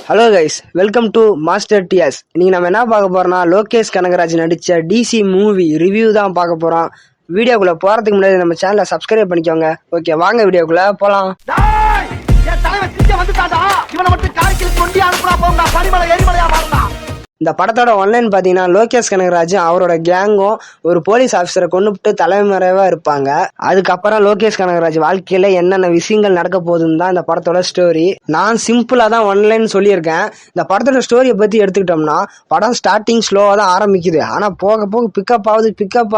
Hello guys, welcome to master DS. இன்னைக்கு நம்ம என்ன பார்க்க போறோம்னா, லோகேஷ் கனகராஜ் நடிச்ச டிசி மூவி ரிவ்யூ தான் பார்க்க போறோம். வீடியோக்குள்ள போறதுக்கு முன்னாடி நம்ம சேனலை சப்ஸ்கிரைப் பண்ணிக்கோங்க. ஓகே, வாங்க வீடியோக்குள்ள போலாம். இந்த படத்தோட ஒன்லைன் பாத்தீங்கன்னா, லோகேஷ் கனகராஜ் அவரோட கேங்கும் ஒரு போலீஸ் ஆபீசரை கொண்டுபிட்டு தலைமறைவா இருப்பாங்க. அதுக்கப்புறம் லோகேஷ் கனகராஜ் வாழ்க்கையில என்னென்ன விஷயங்கள் நடக்க போகுதுன்னு தான் இந்த படத்தோட ஸ்டோரி. நான் சிம்பிளா தான் ஒன்லைன் சொல்லியிருக்கேன். இந்த படத்தோட ஸ்டோரியை பத்தி எடுத்துக்கிட்டோம்னா, படம் ஸ்டார்டிங் ஸ்லோவா தான் ஆரம்பிக்குது. ஆனா போக போக பிக்கப்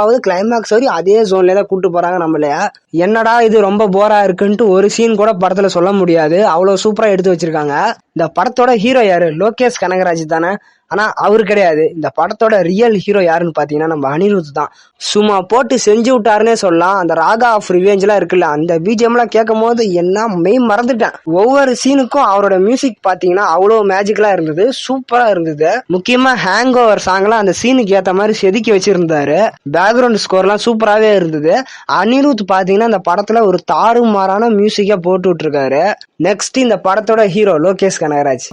ஆகுது. கிளைமேக்ஸ் வரையும் அதே ஜோன்ல தான் கூட்டு போறாங்க நம்மளைய. என்னடா இது ரொம்ப போரா இருக்குன்ட்டு ஒரு சீன் கூட படத்துல சொல்ல முடியாது. அவ்வளவு சூப்பரா எடுத்து வச்சிருக்காங்க. இந்த படத்தோட ஹீரோ யாரு? லோகேஷ் கனகராஜ் தானே. ஆனா அவரு கிடையாது. இந்த படத்தோட ரியல் ஹீரோ யாருன்னு பாத்தீங்கன்னா நம்ம அனிருத் தான். சும்மா போட்டு செஞ்சு விட்டாருன்னே சொல்லலாம். அந்த ராகா ஆஃப் ரிவெஞ்ச் எல்லாம் இருக்குல்ல, அந்த பிஜிஎம் எல்லாம் கேட்கும் போது என்ன மெய் மறந்துட்டேன். ஒவ்வொரு சீனுக்கும் அவரோட மியூசிக் பாத்தீங்கன்னா அவ்வளவு மேஜிக்கலா இருந்தது, சூப்பரா இருந்தது. முக்கியமா ஹேங் ஓவர் சாங்லாம் அந்த சீனுக்கு ஏத்த மாதிரி செதுக்கி வச்சிருந்தாரு. பேக்ரவுண்ட் ஸ்கோர் எல்லாம் சூப்பராவே இருந்தது. அனிருத் பாத்தீங்கன்னா இந்த படத்துல ஒரு தாறுமாறான மியூசிக்கா போட்டு விட்டுருக்காரு. நெக்ஸ்ட் இந்த படத்தோட hero Lokesh Kanagaraj.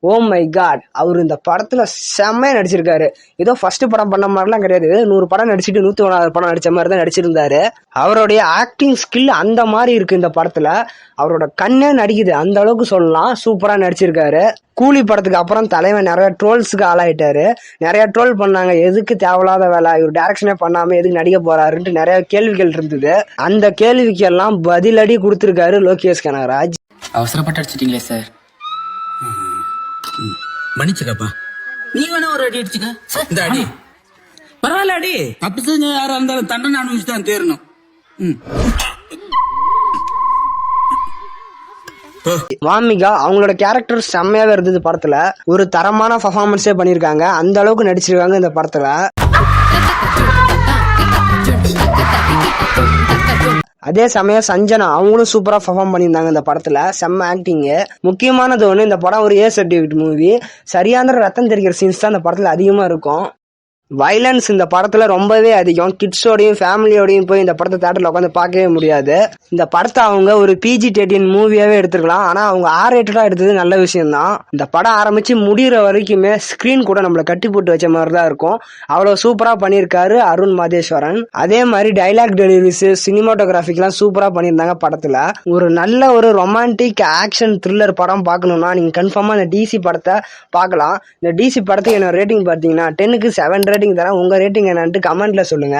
Oh my god, அவரு இந்த படத்துல செம்மையா நடிச்சிருக்காரு. ஏதோ ஃபர்ஸ்ட் படம் பண்ண மாதிரிலாம் கிடையாது. 100 படம் நடிச்சுட்டு 101 படம் நடிச்ச மாதிரி தான் நடிச்சிருந்தாரு. அவருடைய ஆக்டிங் ஸ்கில் அந்த மாதிரி இருக்கு இந்த படத்துல. அவரோட கண்ணே நடிக்குது, அந்த அளவுக்கு சொல்லலாம். சூப்பரா நடிச்சிருக்காரு. கூலி படத்துக்கு அப்புறம் தலைவன் நிறைய ட்ரோல்ஸுக்கு ஆளாயிட்டாரு. நிறைய ட்ரோல் பண்ணாங்க, எதுக்கு தேவையில்லாத வேலை, இவர் டைரக்ஷனே பண்ணாம எதுக்கு நடிக்க போறாருன்ட்டு நிறைய கேள்விகள் இருந்தது. அந்த கேள்விக்கு எல்லாம் பதிலடி கொடுத்திருக்காரு லோகேஷ் கனகராஜ். அவசரப்பட்டு அடிச்சிட்டீங்களே சார். மன்னிச்சுக்கப்பா. நீ வேணா ஒரு அடி அடிச்சுக்க. இந்த அடி பரவாயில்ல. அடி தப்பு செஞ்ச யாரா இருந்தாலும் தண்டனை அனுபவிச்சு தான் தேரணும். வாமிகா அவங்களோட கேரக்டர் செம்மையாவே இருந்தது. படத்துல ஒரு தரமான பர்ஃபார்மன்ஸே பண்ணிருக்காங்க. அந்த அளவுக்கு நடிச்சிருக்காங்க இந்த படத்துல. அதே சமயம் சஞ்சனா அவங்களும் சூப்பரா பெர்ஃபார்ம் பண்ணியிருந்தாங்க இந்த படத்துல. செம்ம ஆக்டிங். முக்கியமானது ஒண்ணு, இந்த படம் ஒரு ஏ சர்டிபிகேட் மூவி. சரியான ரத்தம் தெரிக்கிற சீன்ஸ் தான் இந்த படத்துல அதிகமா இருக்கும். வயலன்ஸ் இந்த படத்துல ரொம்பவே அதிகம். கிட்ஸோடையும் ஃபேமிலியோடையும் போய் இந்த படத்தை தியேட்டர்ல உட்காந்து பார்க்கவே முடியாது. இந்த படத்தை அவங்க ஒரு PG-13 மூவியாவே எடுத்துக்கலாம். ஆனா அவங்க R-rated எடுத்தது நல்ல விஷயம் தான். இந்த படம் ஆரம்பிச்சு முடிகிற வரைக்குமே ஸ்கிரீன் கூட நம்மள கட்டி போட்டு வச்ச மாதிரி தான் இருக்கும். அவ்வளவு சூப்பரா பண்ணியிருக்காரு அருண் மாதேஸ்வரன். அதே மாதிரி டைலாக் டெலிவரிஸ், சினிமாட்டோகிராஃபிக்லாம் சூப்பரா பண்ணியிருந்தாங்க படத்துல. ஒரு நல்ல ஒரு ரொமான்டிக் ஆக்ஷன் த்ரில்லர் படம் பார்க்கணும்னா நீங்க கன்ஃபார்மா இந்த DC படத்தை பார்க்கலாம். இந்த DC படத்துக்கு என்ன ரேட்டிங் பார்த்தீங்கன்னா 10க்கு 7 ரேட்டிங் தரேன். உங்க ரேட்டிங் என்னன்னு கமெண்ட்ல சொல்லுங்க.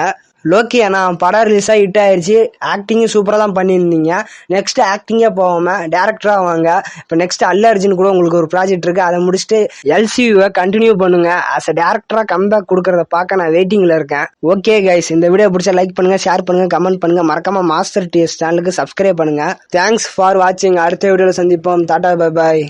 லோக்கி அண்ணா படம் ரிலீஸ் ஆகி ஹிட் ஆயிடுச்சு. ஆக்டிங்கும் சூப்பரா தான் பண்ணியிருந்தீங்க. நெக்ஸ்ட் ஆக்டிங்கே போகாம டேரக்டரா வாங்க. இப்போ நெக்ஸ்ட் அல்லு அர்ஜுன் கூட உங்களுக்கு ஒரு ப்ராஜெக்ட் இருக்கு. அதை முடிச்சுட்டு LCU கண்டினியூ பண்ணுங்க. ஆஸ் அ டேரக்டரா கம்பேக் கொடுக்கறத பார்க்க நான் வெயிட்டிங்ல இருக்கேன். ஓகே கைஸ், இந்த வீடியோ பிடிச்சா லைக் பண்ணுங்க, ஷேர் பண்ணுங்க, கமெண்ட் பண்ணுங்க. மறக்காம மாஸ்டர் டிஎஸ் சேனலுக்கு சப்ஸ்கிரைப் பண்ணுங்க. தேங்க்ஸ் ஃபார் வாட்சிங். அடுத்த வீடியோல சந்திப்போம். Tata, bye bye.